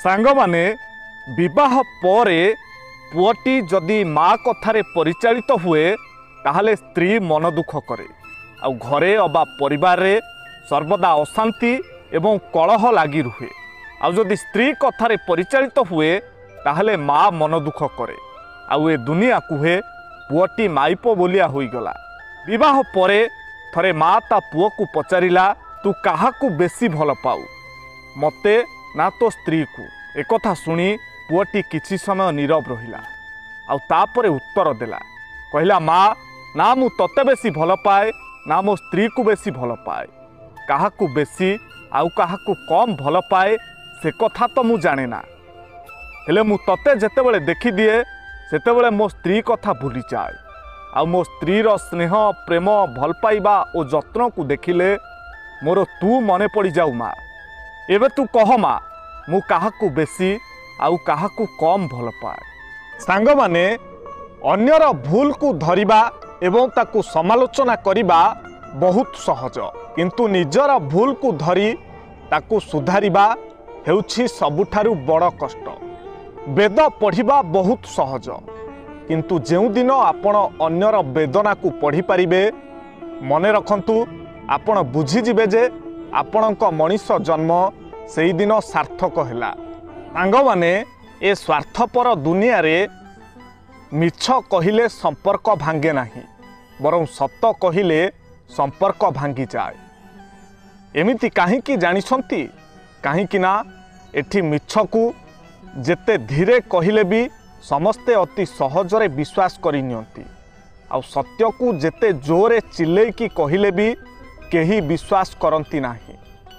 सांग माने विवाह परे पुअटी जदि माँ कथारे परिचालित हुए ताहले स्त्री मन दुख करे आ घरे अबा परिवार रे सर्वदा अशांति एवं कलह लगी रुहे। आ जदि स्त्री कथारे परिचालित हुए ताहले माँ मन दुख करे आउ ए दुनिया कुहे पुअटी माइप बोलिया होईगला। विवाह परे थरे माँ ता पुओ को पचारिला तू काहाकू बेसी भल पाऊ मते ना तो स्त्री को। एकथा शुणी पुअटी किछि समय नीरव रहिला आउ तापरे उत्तर देला कहला माँ ना मु तते बेसी भल पाए ना मो स्त्री को बेसी भल पाए। काहाकू बेसी आउ काहाकू कम भल पाए से कथा तो मु जाने ना हेले मु तते जेतेबेले देखि दिए सेतेबेले मो स्त्री कथा भूली जाए आउ मो स्त्रीर स्नेह प्रेम भल पाइबा और जत्न को देखिले मोर तू मने पड़ जाऊ माँ। एबे तू कह माँ मु काहाकू बेसी आउ काहाकू कम भल पाए। सांग माने अन्यर भूल को धरिबा एवं ताकू समालोचना करिबा बहुत सहज किंतु निजर भूल को धरी ताकू सुधारिबा हेउछि सबुठारु बड़ कष्ट। वेद पढ़िबा बहुत सहज किंतु जेउ दिन आपण अन्यर वेदना को पढ़ी पारिबे मने रखंतु आपण बुझीजिबे जे आपणक मनीष जन्म सेई दिन सार्थक हैला। सांग माने ए स्वार्थपर दुनिया रे मिछ कहिले संपर्क भांगे नाही बरं सत कहिले संपर्क भांगी जाए। एमिति काहींकी जानिछंती काहींकी ना एठी मिछ को जेते धीरे कहिले भी समस्ते अति सहजरे विश्वास करि नियंती आ सत्य को जेते जोरे चिल्लेकी कहिले भी केही विश्वास करंती नाही।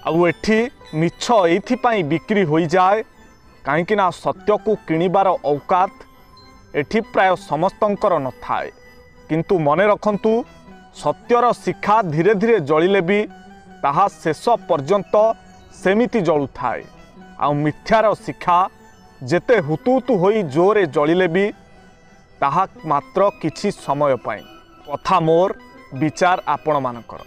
आउ एठी मिछ एइथिपाई बिक्री होई जाए काहींकी ना सत्य को किणिबार औकात एठी प्राय समस्तंकर न थाए किंतु मने रखंतु सत्यर शिखा धीरे धीरे जलिले भी ताहा शेष पर्यंत सेमिति जलु थाए आ मिथ्यार शिखा जेते हुतुहुतु होई जोरे जलिले भी ताहा मात्र किछि समय पाई। कथा मोर विचार आपण मानकर।